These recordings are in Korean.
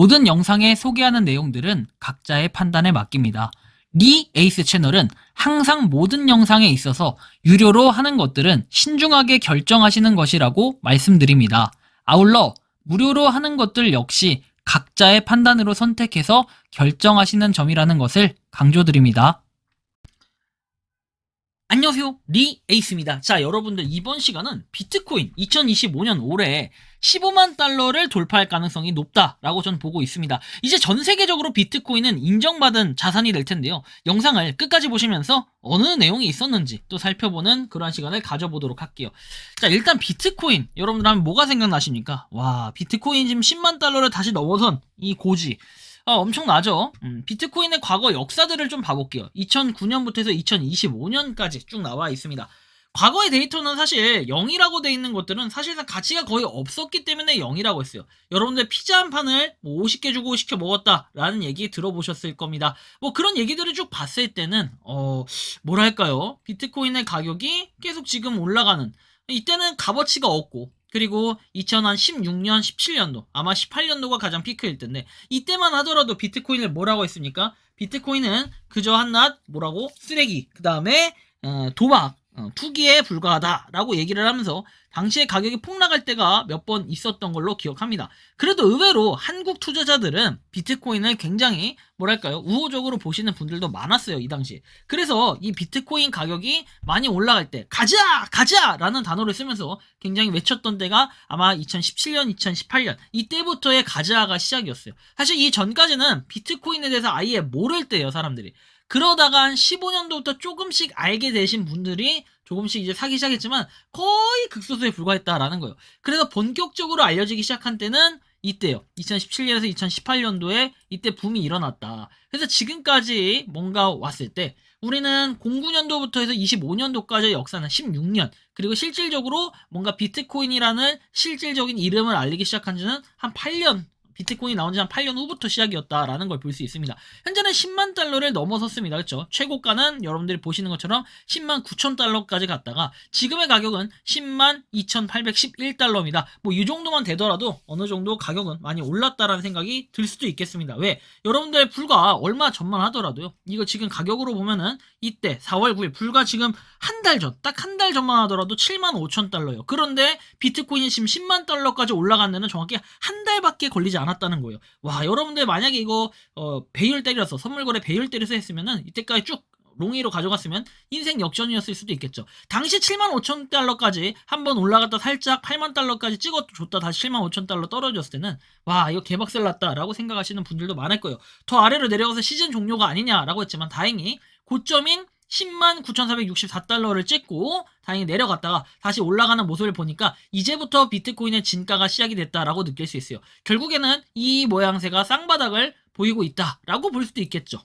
모든 영상에 소개하는 내용들은 각자의 판단에 맡깁니다. 리 에이스 채널은 항상 모든 영상에 있어서 유료로 하는 것들은 신중하게 결정하시는 것이라고 말씀드립니다. 아울러 무료로 하는 것들 역시 각자의 판단으로 선택해서 결정하시는 점이라는 것을 강조드립니다. 안녕하세요, 리 에이스입니다. 자, 여러분들 이번 시간은 비트코인 2025년 올해 15만 달러를 돌파할 가능성이 높다라고 전 보고 있습니다. 이제 전 세계적으로 비트코인은 인정받은 자산이 될 텐데요. 영상을 끝까지 보시면서 어느 내용이 있었는지 또 살펴보는 그러한 시간을 가져보도록 할게요. 자, 일단 비트코인 여러분들 하면 뭐가 생각나십니까? 와, 비트코인 지금 10만 달러를 다시 넘어선 이 고지. 엄청나죠? 비트코인의 과거 역사들을 좀 봐볼게요. 2009년부터 해서 2025년까지 쭉 나와 있습니다. 과거의 데이터는 사실 0이라고 돼 있는 것들은 사실상 가치가 거의 없었기 때문에 0이라고 했어요. 여러분들 피자 한 판을 뭐 50개 주고 시켜 먹었다라는 얘기 들어보셨을 겁니다. 뭐 그런 얘기들을 쭉 봤을 때는 뭐랄까요? 비트코인의 가격이 계속 지금 올라가는, 이때는 값어치가 없고, 그리고 2016년, 17년도, 아마 18년도가 가장 피크일 텐데, 이때만 하더라도 비트코인을 뭐라고 했습니까? 비트코인은 그저 한낱 뭐라고? 쓰레기, 그 다음에 도박, 투기에 불과하다라고 얘기를 하면서 당시에 가격이 폭락할 때가 몇 번 있었던 걸로 기억합니다. 그래도 의외로 한국 투자자들은 비트코인을 굉장히 뭐랄까요? 우호적으로 보시는 분들도 많았어요, 이 당시에. 그래서 이 비트코인 가격이 많이 올라갈 때 가자! 가자! 라는 단어를 쓰면서 굉장히 외쳤던 때가 아마 2017년, 2018년 이때부터의 가자가 시작이었어요. 사실 이 전까지는 비트코인에 대해서 아예 모를 때예요, 사람들이. 그러다가 한 15년도부터 조금씩 알게 되신 분들이 조금씩 이제 사기 시작했지만 거의 극소수에 불과했다라는 거예요. 그래서 본격적으로 알려지기 시작한 때는 이때요. 2017년에서 2018년도에 이때 붐이 일어났다. 그래서 지금까지 뭔가 왔을 때 우리는 09년도부터 해서 25년도까지의 역사는 16년, 그리고 실질적으로 뭔가 비트코인이라는 실질적인 이름을 알리기 시작한 지는 한 8년, 비트코인이 나온 지 한 8년 후부터 시작이었다라는 걸 볼 수 있습니다. 현재는 10만 달러를 넘어섰습니다. 그렇죠? 최고가는 여러분들이 보시는 것처럼 10만 9천 달러까지 갔다가 지금의 가격은 10만 2,811달러입니다. 뭐 이 정도만 되더라도 어느 정도 가격은 많이 올랐다라는 생각이 들 수도 있겠습니다. 왜? 여러분들 불과 얼마 전만 하더라도요. 이거 지금 가격으로 보면은 이때 4월 9일 불과 지금 한 달 전, 딱 한 달 전만 하더라도 7만 5천 달러예요. 그런데 비트코인이 지금 10만 달러까지 올라간 데는 정확히 한 달밖에 걸리지 않았다는 거예요. 와, 여러분들 만약에 이거 배율 때려서 선물거래 배율 때려서 했으면은 이때까지 쭉 롱이로 가져갔으면 인생 역전이었을 수도 있겠죠. 당시 7만 5천 달러까지 한번 올라갔다 살짝 8만 달러까지 찍어줬다 다시 7만 5천 달러 떨어졌을 때는 와, 이거 개박살 났다라고 생각하시는 분들도 많을 거예요. 더 아래로 내려가서 시즌 종료가 아니냐라고 했지만 다행히 고점인 10만 9,464달러를 찍고 다행히 내려갔다가 다시 올라가는 모습을 보니까 이제부터 비트코인의 진가가 시작이 됐다라고 느낄 수 있어요. 결국에는 이 모양새가 쌍바닥을 보이고 있다라고 볼 수도 있겠죠.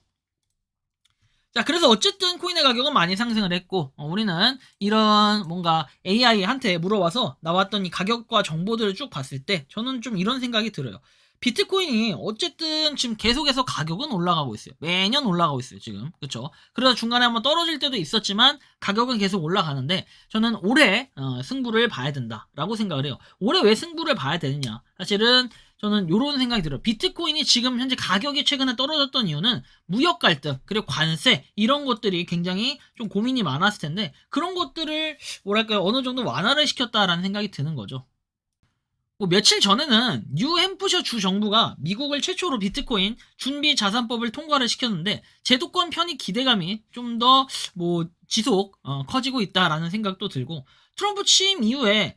자, 그래서 어쨌든 코인의 가격은 많이 상승을 했고, 우리는 이런 뭔가 AI한테 물어봐서 나왔던 이 가격과 정보들을 쭉 봤을 때 저는 좀 이런 생각이 들어요. 비트코인이 어쨌든 지금 계속해서 가격은 올라가고 있어요. 매년 올라가고 있어요, 지금. 그쵸? 그러다 중간에 한번 떨어질 때도 있었지만 가격은 계속 올라가는데 저는 올해 승부를 봐야 된다라고 생각을 해요. 올해 왜 승부를 봐야 되느냐? 사실은 저는 이런 생각이 들어요. 비트코인이 지금 현재 가격이 최근에 떨어졌던 이유는 무역 갈등, 그리고 관세 이런 것들이 굉장히 좀 고민이 많았을 텐데 그런 것들을 뭐랄까요, 어느 정도 완화를 시켰다라는 생각이 드는 거죠. 뭐 며칠 전에는 뉴햄프셔 주 정부가 미국을 최초로 비트코인 준비 자산법을 통과를 시켰는데 제도권 편입 기대감이 좀 더 뭐 지속 커지고 있다라는 생각도 들고, 트럼프 취임 이후에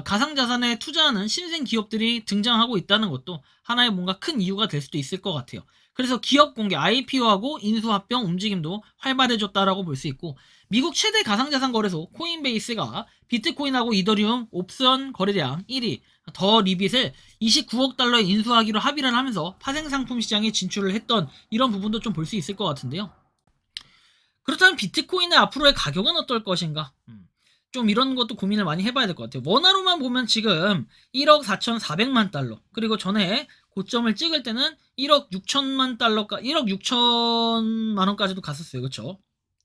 가상자산에 투자하는 신생 기업들이 등장하고 있다는 것도 하나의 뭔가 큰 이유가 될 수도 있을 것 같아요. 그래서 기업 공개 IPO하고 인수합병 움직임도 활발해졌다라고 볼 수 있고, 미국 최대 가상자산 거래소 코인베이스가 비트코인하고 이더리움 옵션 거래량 1위 더 리빗을 29억 달러에 인수하기로 합의를 하면서 파생상품 시장에 진출을 했던 이런 부분도 좀 볼 수 있을 것 같은데요. 그렇다면 비트코인의 앞으로의 가격은 어떨 것인가? 좀 이런 것도 고민을 많이 해봐야 될 것 같아요. 원화로만 보면 지금 1억 4,400만 달러, 그리고 전에 고점을 찍을 때는 1억 6천만 달러까 1억 6천만 원까지도 갔었어요. 그렇죠?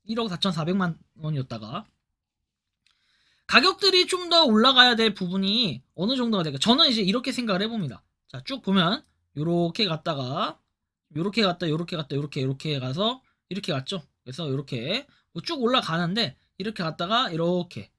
1억 4,400만 원이었다가 가격들이 좀 더 올라가야 될 부분이 어느 정도가 될까? 저는 이제 이렇게 생각을 해봅니다. 자, 쭉 보면 요렇게 갔다가 요렇게 갔다 요렇게 갔다 요렇게 가서 이렇게 갔죠. 그래서 요렇게 뭐쭉 올라가는데 이렇게 갔다가 이렇게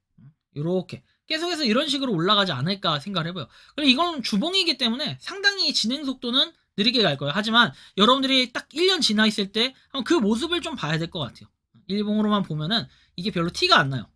요렇게 계속해서 이런 식으로 올라가지 않을까 생각을 해봐요. 그리고 이건 주봉이기 때문에 상당히 진행 속도는 느리게 갈 거예요. 하지만 여러분들이 딱 1년 지나 있을 때 그 모습을 좀 봐야 될 것 같아요. 일봉으로만 보면은 이게 별로 티가 안 나요.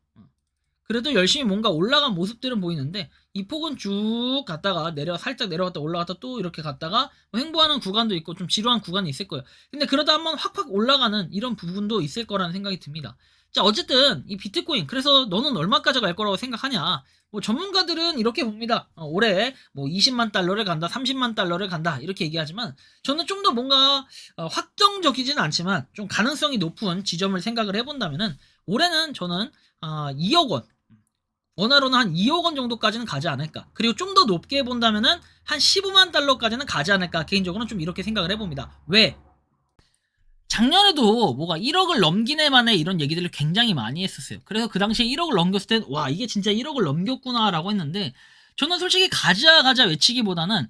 그래도 열심히 뭔가 올라간 모습들은 보이는데 이 폭은 쭉 갔다가 살짝 내려갔다 올라갔다 또 이렇게 갔다가 뭐 횡보하는 구간도 있고 좀 지루한 구간이 있을 거예요. 근데 그러다 한번 확확 올라가는 이런 부분도 있을 거라는 생각이 듭니다. 자, 어쨌든 이 비트코인, 그래서 너는 얼마까지 갈 거라고 생각하냐? 뭐 전문가들은 이렇게 봅니다. 올해 뭐 20만 달러를 간다, 30만 달러를 간다 이렇게 얘기하지만 저는 좀 더 뭔가 확정적이지는 않지만 좀 가능성이 높은 지점을 생각을 해본다면은 올해는 저는 2억 원, 원화로는 한 2억 원 정도까지는 가지 않을까. 그리고 좀 더 높게 본다면은 한 15만 달러까지는 가지 않을까. 개인적으로는 좀 이렇게 생각을 해봅니다. 왜? 작년에도 뭐가 1억을 넘기네 만에 이런 얘기들을 굉장히 많이 했었어요. 그래서 그 당시에 1억을 넘겼을 땐 와, 이게 진짜 1억을 넘겼구나라고 했는데 저는 솔직히 가자 외치기보다는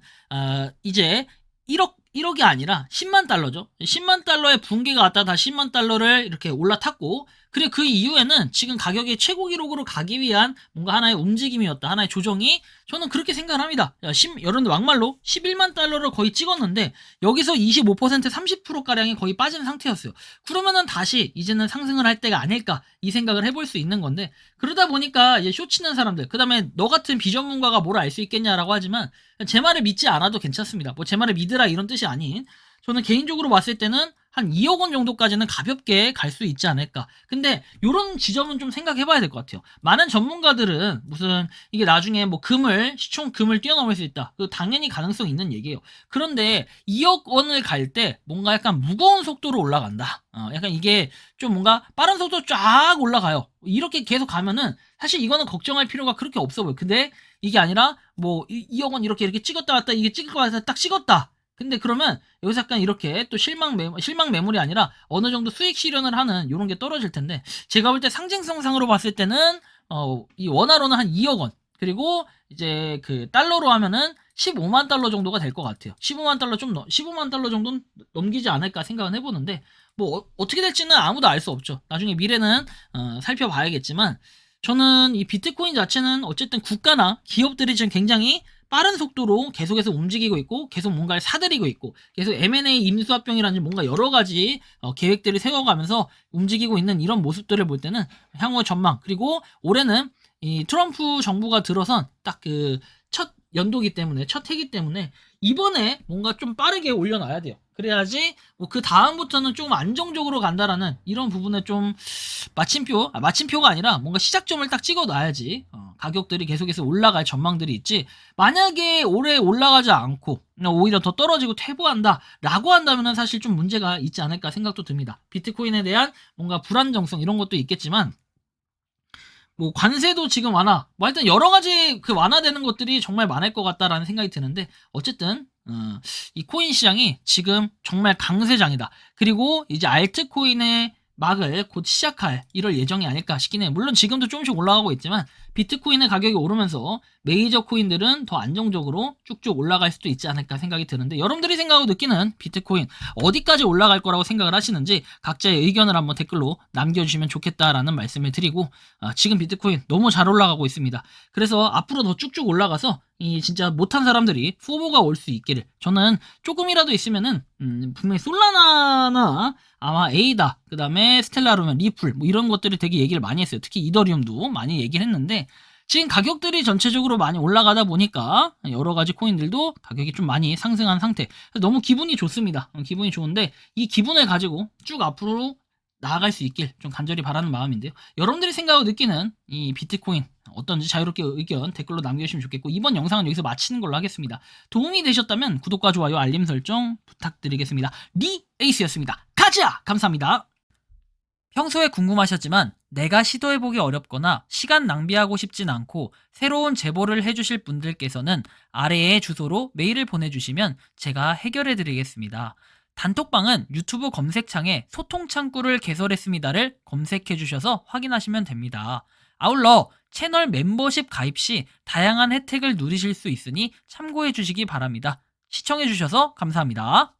이제 1억이 아니라 10만 달러죠. 10만 달러의 붕괴가 왔다 다시 10만 달러를 이렇게 올라탔고, 그리고 그 이후에는 지금 가격이 최고 기록으로 가기 위한 뭔가 하나의 움직임이었다. 하나의 조정이, 저는 그렇게 생각을 합니다. 여러분들 막말로 11만 달러를 거의 찍었는데 여기서 25% 30%가량이 거의 빠진 상태였어요. 그러면은 다시 이제는 상승을 할 때가 아닐까 이 생각을 해볼 수 있는 건데, 그러다 보니까 이제 쇼 치는 사람들, 그 다음에 너 같은 비전문가가 뭘 알 수 있겠냐라고 하지만 제 말을 믿지 않아도 괜찮습니다. 뭐 제 말을 믿으라 이런 뜻이 아닌, 저는 개인적으로 봤을 때는 한 2억 원 정도까지는 가볍게 갈 수 있지 않을까. 근데 이런 지점은 좀 생각해 봐야 될 것 같아요. 많은 전문가들은 무슨 이게 나중에 뭐 시총 금을 뛰어넘을 수 있다. 그 당연히 가능성이 있는 얘기예요. 그런데 2억 원을 갈 때 뭔가 약간 무거운 속도로 올라간다. 약간 이게 좀 뭔가 빠른 속도로 쫙 올라가요. 이렇게 계속 가면은 사실 이거는 걱정할 필요가 그렇게 없어 보여요. 근데 이게 아니라 뭐 2억 원 이렇게 찍었다 왔다, 이게 찍을 거 같아서 딱 찍었다. 근데 그러면 여기서 약간 이렇게 또 실망 매물이 아니라 어느 정도 수익 실현을 하는 이런 게 떨어질 텐데, 제가 볼 때 상징성상으로 봤을 때는 이 원화로는 한 2억 원, 그리고 이제 그 달러로 하면은 15만 달러 정도가 될 것 같아요. 15만 달러 정도는 넘기지 않을까 생각은 해보는데, 뭐 어떻게 될지는 아무도 알 수 없죠. 나중에 미래는 살펴봐야겠지만, 저는 이 비트코인 자체는 어쨌든 국가나 기업들이 지금 굉장히 빠른 속도로 계속해서 움직이고 있고, 계속 뭔가를 사들이고 있고, 계속 M&A 임수합병이라든지 뭔가 여러 가지 계획들을 세워가면서 움직이고 있는 이런 모습들을 볼 때는 향후 전망, 그리고 올해는 이 트럼프 정부가 들어선 딱 그 첫 연도기 때문에, 첫 해기 때문에 이번에 뭔가 좀 빠르게 올려놔야 돼요. 그래야지 뭐 그 다음부터는 조금 안정적으로 간다라는 이런 부분에 좀 마침표가 아니라 뭔가 시작점을 딱 찍어놔야지 가격들이 계속해서 올라갈 전망들이 있지. 만약에 올해 올라가지 않고 오히려 더 떨어지고 퇴보한다 라고 한다면 사실 좀 문제가 있지 않을까 생각도 듭니다. 비트코인에 대한 뭔가 불안정성 이런 것도 있겠지만, 뭐 관세도 지금 완화, 뭐 하여튼 여러 가지 그 완화되는 것들이 정말 많을 것 같다라는 생각이 드는데, 어쨌든 이 코인 시장이 지금 정말 강세장이다. 그리고 이제 알트코인의 막을 곧 시작할 이럴 예정이 아닐까 싶긴 해요. 물론 지금도 조금씩 올라가고 있지만 비트코인의 가격이 오르면서 메이저 코인들은 더 안정적으로 쭉쭉 올라갈 수도 있지 않을까 생각이 드는데, 여러분들이 생각하고 느끼는 비트코인 어디까지 올라갈 거라고 생각을 하시는지 각자의 의견을 한번 댓글로 남겨주시면 좋겠다라는 말씀을 드리고, 지금 비트코인 너무 잘 올라가고 있습니다. 그래서 앞으로 더 쭉쭉 올라가서 이 진짜 못한 사람들이 후보가 올 수 있기를, 저는 조금이라도 있으면은 분명히 솔라나나 아마 에이다, 그 다음에 스텔라루면 리플 뭐 이런 것들이 되게 얘기를 많이 했어요. 특히 이더리움도 많이 얘기를 했는데, 지금 가격들이 전체적으로 많이 올라가다 보니까 여러 가지 코인들도 가격이 좀 많이 상승한 상태. 너무 기분이 좋습니다. 기분이 좋은데 이 기분을 가지고 쭉 앞으로 나아갈 수 있길 좀 간절히 바라는 마음인데요. 여러분들이 생각하고 느끼는 이 비트코인 어떤지 자유롭게 의견 댓글로 남겨주시면 좋겠고, 이번 영상은 여기서 마치는 걸로 하겠습니다. 도움이 되셨다면 구독과 좋아요, 알림 설정 부탁드리겠습니다. 에이스였습니다. 가자! 감사합니다. 평소에 궁금하셨지만 내가 시도해보기 어렵거나 시간 낭비하고 싶진 않고 새로운 제보를 해주실 분들께서는 아래의 주소로 메일을 보내주시면 제가 해결해드리겠습니다. 단톡방은 유튜브 검색창에 소통창구를 개설했습니다를 검색해주셔서 확인하시면 됩니다. 아울러 채널 멤버십 가입 시 다양한 혜택을 누리실 수 있으니 참고해주시기 바랍니다. 시청해주셔서 감사합니다.